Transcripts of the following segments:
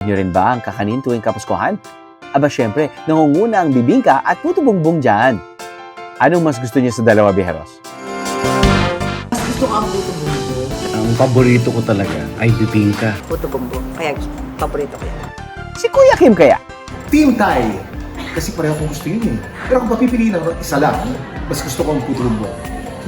Niyo rin ba ang kakanin tuwing Kapaskuhan? Aba syempre, nangunguna ang bibingka at puto bumbong dyan. Anong mas gusto niyo sa dalawa, Biheros? Mas gusto ko ang puto bumbong. Ang paborito ko talaga ay bibingka. Puto bumbong. Kaya paborito ko yan. Si Kuya Kim kaya? Team Thai! Kasi pareho kong gusto yun eh. Pero kung papipiliin ako isa lang, mas gusto ko ang puto bumbong.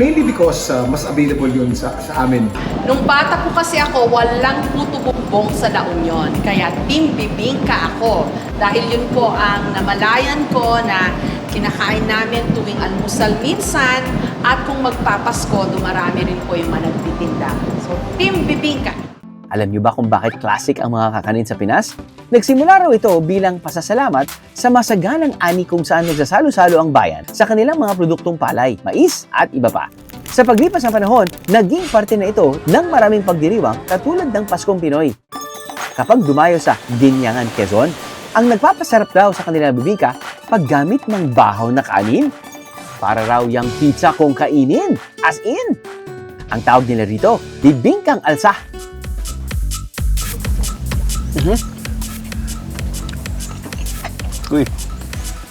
Mainly because mas available yun sa amin. Nung bata ko kasi ako, walang puto bumbong sa La Union. Kaya team bibingka ako. Dahil yun po ang namalayan ko na kinakain namin tuwing almusal minsan. At kung magpapasko, dumarami rin po yung mga nagtitinda. So, team bibingka. Alam niyo ba kung bakit classic ang mga kakanin sa Pinas? Nagsimula raw ito bilang pasasalamat sa masaganang ani kung saan nagsasalo-salo ang bayan sa kanilang mga produktong palay, mais at iba pa. Sa paglipas ng panahon, naging parte na ito ng maraming pagdiriwang katulad ng Paskong Pinoy. Kapag dumayo sa Dinyangan, Quezon, ang nagpapasarap daw sa kanilang bibingka paggamit ng bahaw na kanin. Para raw yung pizza kung kainin, as in. Ang tawag nila rito, bibingkang alsa. Uy,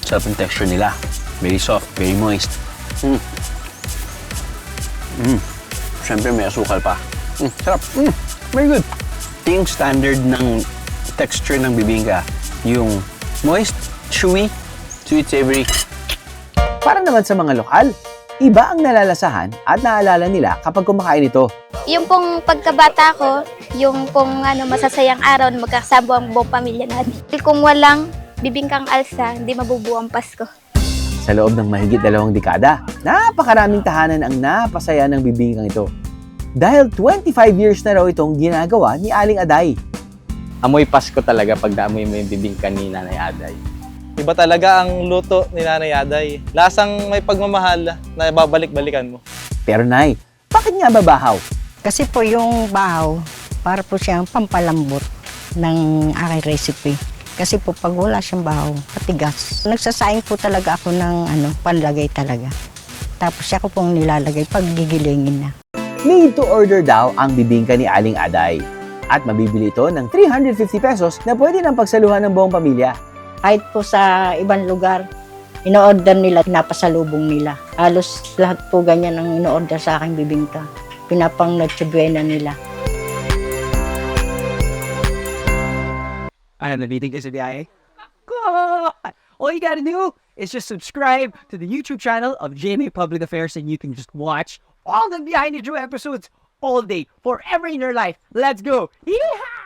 sarap yung texture nila. Very soft, very moist. Siyempre may asukal pa. Sarap. Very good. Ito yung standard ng texture ng bibingka. Yung moist, chewy, sweet, savory. Para naman sa mga lokal, iba ang nalalasahan at naalala nila kapag kumakain ito. Yung pong pagkabata ko, yung pong masasayang araw na magkasama ang buong pamilya natin. Kung walang bibingkang alsa, hindi mabubuo ang Pasko. Sa loob ng mahigit 2 dekada, napakaraming tahanan ang napasaya ng bibingkang ito. Dahil 25 years na raw itong ginagawa ni Aling Aday. Amoy Pasko talaga pag naamoy mo yung bibingka ni Nanay Aday. Iba talaga ang luto ni Nanay Aday. Lasang may pagmamahal na babalik-balikan mo. Pero Nay, bakit nga babahaw? Kasi po yung bahaw, para po siyang pampalambot ng aking recipe. Kasi po pag wala siyang bahaw, patigas. Nagsasaing po talaga ako ng panlagay talaga. Tapos siya ko pong nilalagay pag gigilingin na. Made to order daw ang bibingka ni Aling Aday. At mabibili ito ng 350 pesos na pwede ng pagsaluhan ng buong pamilya. Kahit po sa ibang lugar, ino-order nila, pinapasalubong nila. Halos lahat po ganyan ang ino-order sa aking bibingka. Pinapang Noche Buena nila. I am the meeting is a BIA. All you gotta do is just subscribe to the YouTube channel of JMA Public Affairs and you can just watch all the Behind the Drew episodes all day, forever in your life. Let's go! Yeehaw!